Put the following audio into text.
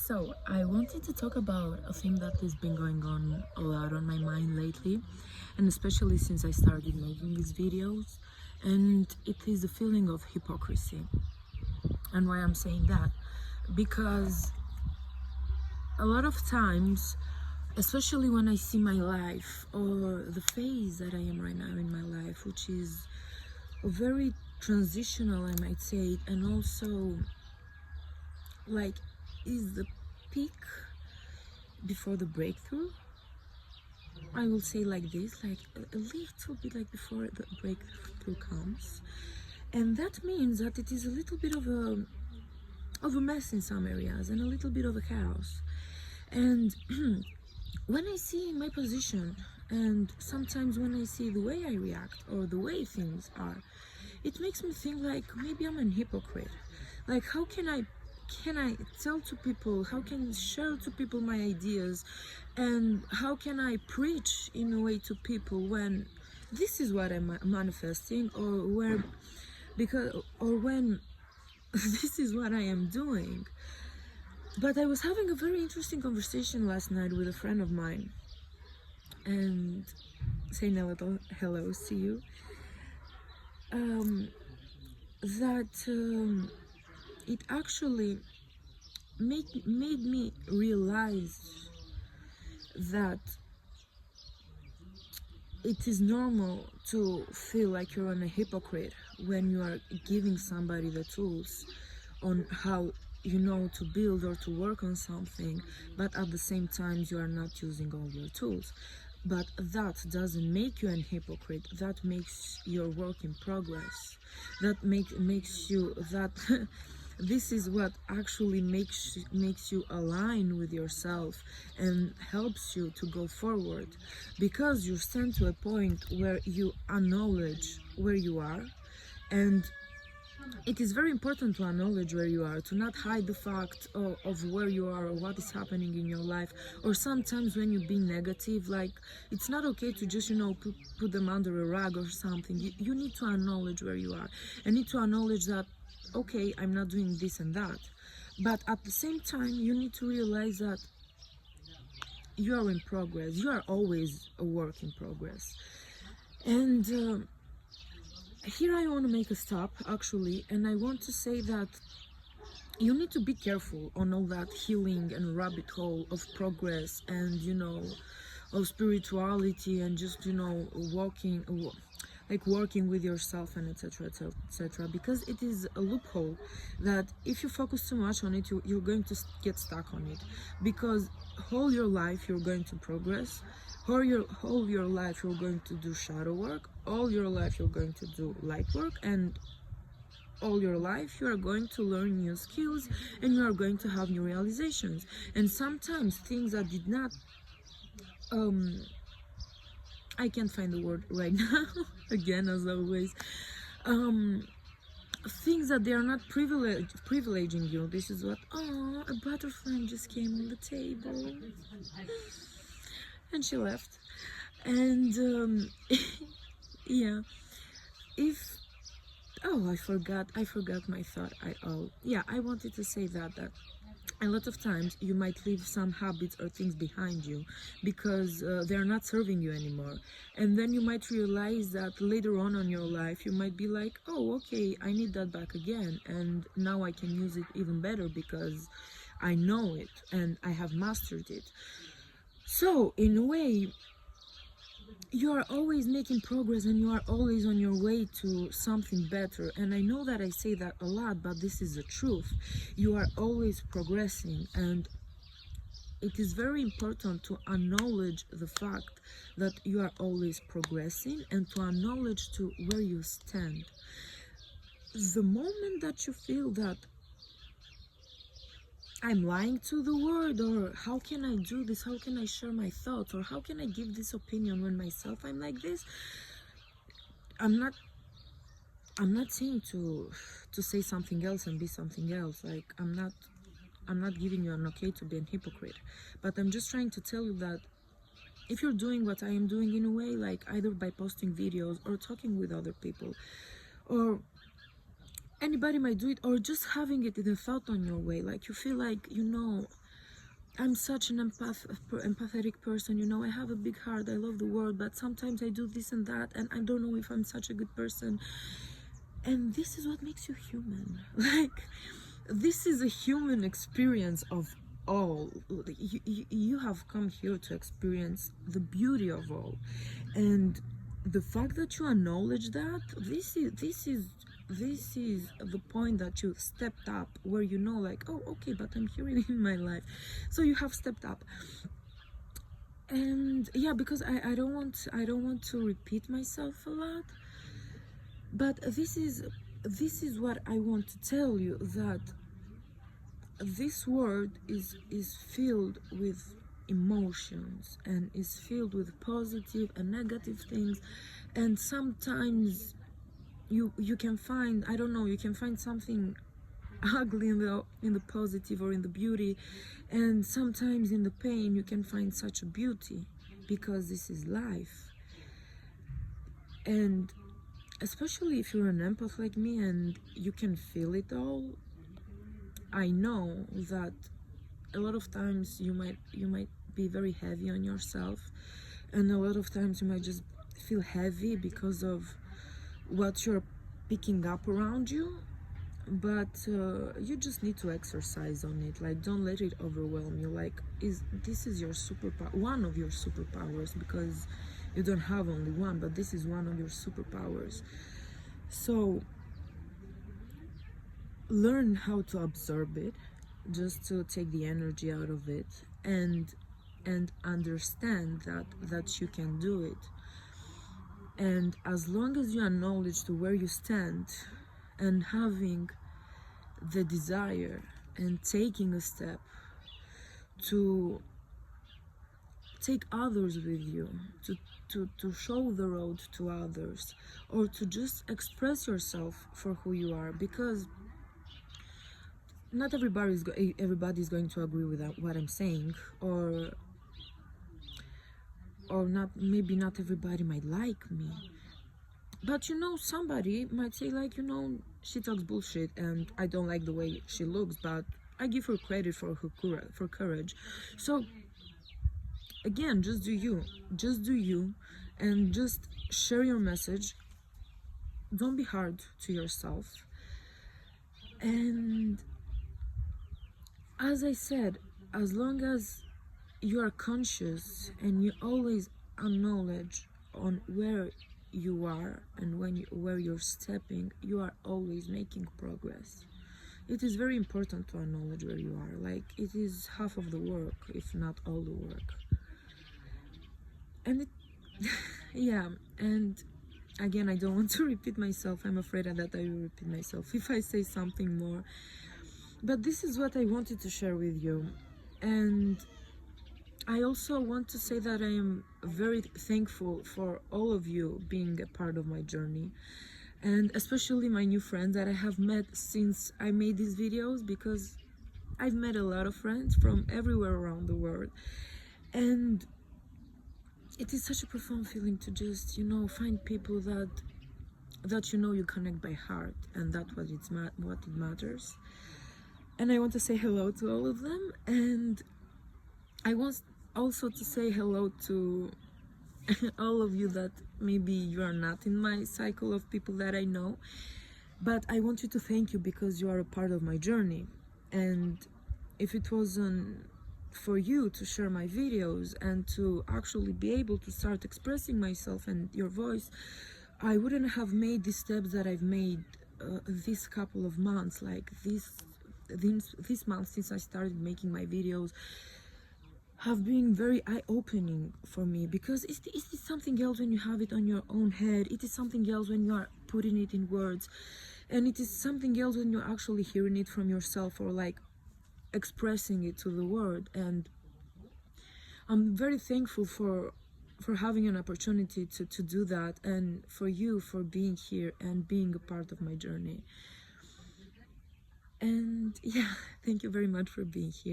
So, I wanted to talk about a thing that has been going on a lot on my mind lately, and especially since I started making these videos, and it is the feeling of hypocrisy. And why I'm saying that? Because a lot of times, especially when I see my life or the phase that I am right now in my life, which is very transitional, I might say, and also like is the peak before the breakthrough. I will say like this, like a little bit like before the breakthrough comes, and that means that it is a little bit of a mess in some areas and a little bit of a chaos. And when I see my position, and sometimes when I see the way I react or the way things are, it makes me think like maybe I'm an hypocrite. Like, how can I tell to people, how can I share to people my ideas, and how can I preach in a way to people when this is what I'm manifesting, or when this is what I am doing. But I was having a very interesting conversation last night with a friend of mine, and saying a little hello to you, that it actually made me realize that it is normal to feel like you're a hypocrite when you are giving somebody the tools on how to build or to work on something, but at the same time you are not using all your tools. But that doesn't make you a hypocrite. That makes your work in progress. That makes you that this is what actually makes you align with yourself and helps you to go forward, because you're sent to a point where you acknowledge where you are. And it is very important to acknowledge where you are, to not hide the fact of where you are or what is happening in your life. Or sometimes when you're being negative, like, it's not okay to just put them under a rug or something. You need to acknowledge where you are, and need to acknowledge that, okay, I'm not doing this and that, but at the same time you need to realize that you are in progress. You are always a work in progress. And here I want to make a stop actually, and I want to say that you need to be careful on all that healing and rabbit hole of progress and of spirituality, and just working with yourself, and etc etc, because it is a loophole that if you focus too much on it, you're going to get stuck on it, because whole your life you're going to progress. Whole your life you're going to do shadow work. All your life you're going to do light work, and all your life you are going to learn new skills, and you are going to have new realizations. And sometimes things that did not I can't find the word right now again, as always, things that they are not privileging you. This is what, oh, a butterfly just came on the table and she left. And yeah, if I forgot my thought. I wanted to say that a lot of times you might leave some habits or things behind you because they're not serving you anymore, and then you might realize that later on in your life you might be like, oh, okay, I need that back again, and now I can use it even better because I know it and I have mastered it. So in a way, you are always making progress, and you are always on your way to something better. And I know that I say that a lot, but this is the truth. You are always progressing, and it is very important to acknowledge the fact that you are always progressing, and to acknowledge to where you stand. The moment that you feel that I'm lying to the world, or how can I do this, how can I share my thoughts, or how can I give this opinion when myself I'm like this, I'm not saying to say something else and be something else. Like, I'm not giving you an okay to be a hypocrite, but I'm just trying to tell you that if you're doing what I am doing in a way, like either by posting videos or talking with other people, or anybody might do it, or just having it in a thought on your way, like you feel like I'm such an empathetic person, you know. I have a big heart, I love the world, but sometimes I do this and that, and I don't know if I'm such a good person. And this is what makes you human. Like, this is a human experience of all. You have come here to experience the beauty of all, and the fact that you acknowledge that, this is the point that you stepped up, where you know, like, oh, okay, but I'm here in my life. So you have stepped up. And yeah, because I don't want to repeat myself a lot, but this is what I want to tell you, that this world is filled with emotions, and is filled with positive and negative things. And sometimes you can find, I don't know, you can find something ugly in the positive, or in the beauty. And sometimes in the pain you can find such a beauty, because this is life. And especially if you're an empath like me and you can feel it all, I know that a lot of times you might be very heavy on yourself, and a lot of times you might just feel heavy because of what you're picking up around you. But you just need to exercise on it. Like, don't let it overwhelm you. Like, this is your superpower, one of your superpowers, because you don't have only one, but this is one of your superpowers. So learn how to absorb it, just to take the energy out of it, and understand that you can do it. And as long as you acknowledge to where you stand, and having the desire and taking a step to take others with you, to show the road to others, or to just express yourself for who you are, because not everybody's going to agree with what I'm saying, or not, maybe not everybody might like me. But you know, somebody might say, like, you know, she talks bullshit and I don't like the way she looks, but I give her credit for her courage. So again, just do you, and just share your message. Don't be hard to yourself. And as I said, as long as you are conscious and you always acknowledge on where you are, and where you're stepping, you are always making progress. It is very important to acknowledge where you are. Like, it is half of the work, if not all the work. And it yeah. And again, I don't want to repeat myself. I'm afraid that I will repeat myself if I say something more. But this is what I wanted to share with you. And I also want to say that I am very thankful for all of you being a part of my journey, and especially my new friends that I have met since I made these videos, because I've met a lot of friends from everywhere around the world. And it is such a profound feeling to just, you know, find people that you know you connect by heart, and that's what it matters. And I want to say hello to all of them, and I want also to say hello to all of you that maybe you are not in my cycle of people that I know, but I want you to thank you, because you are a part of my journey. And if it wasn't for you to share my videos and to actually be able to start expressing myself and your voice, I wouldn't have made the steps that I've made this couple of months. Like, this month since I started making my videos have been very eye-opening for me, because it's something else when you have it on your own head. It is something else when you are putting it in words, and it is something else when you're actually hearing it from yourself, or like expressing it to the world. And I'm very thankful for having an opportunity to do that, and for you for being here and being a part of my journey. And yeah, thank you very much for being here.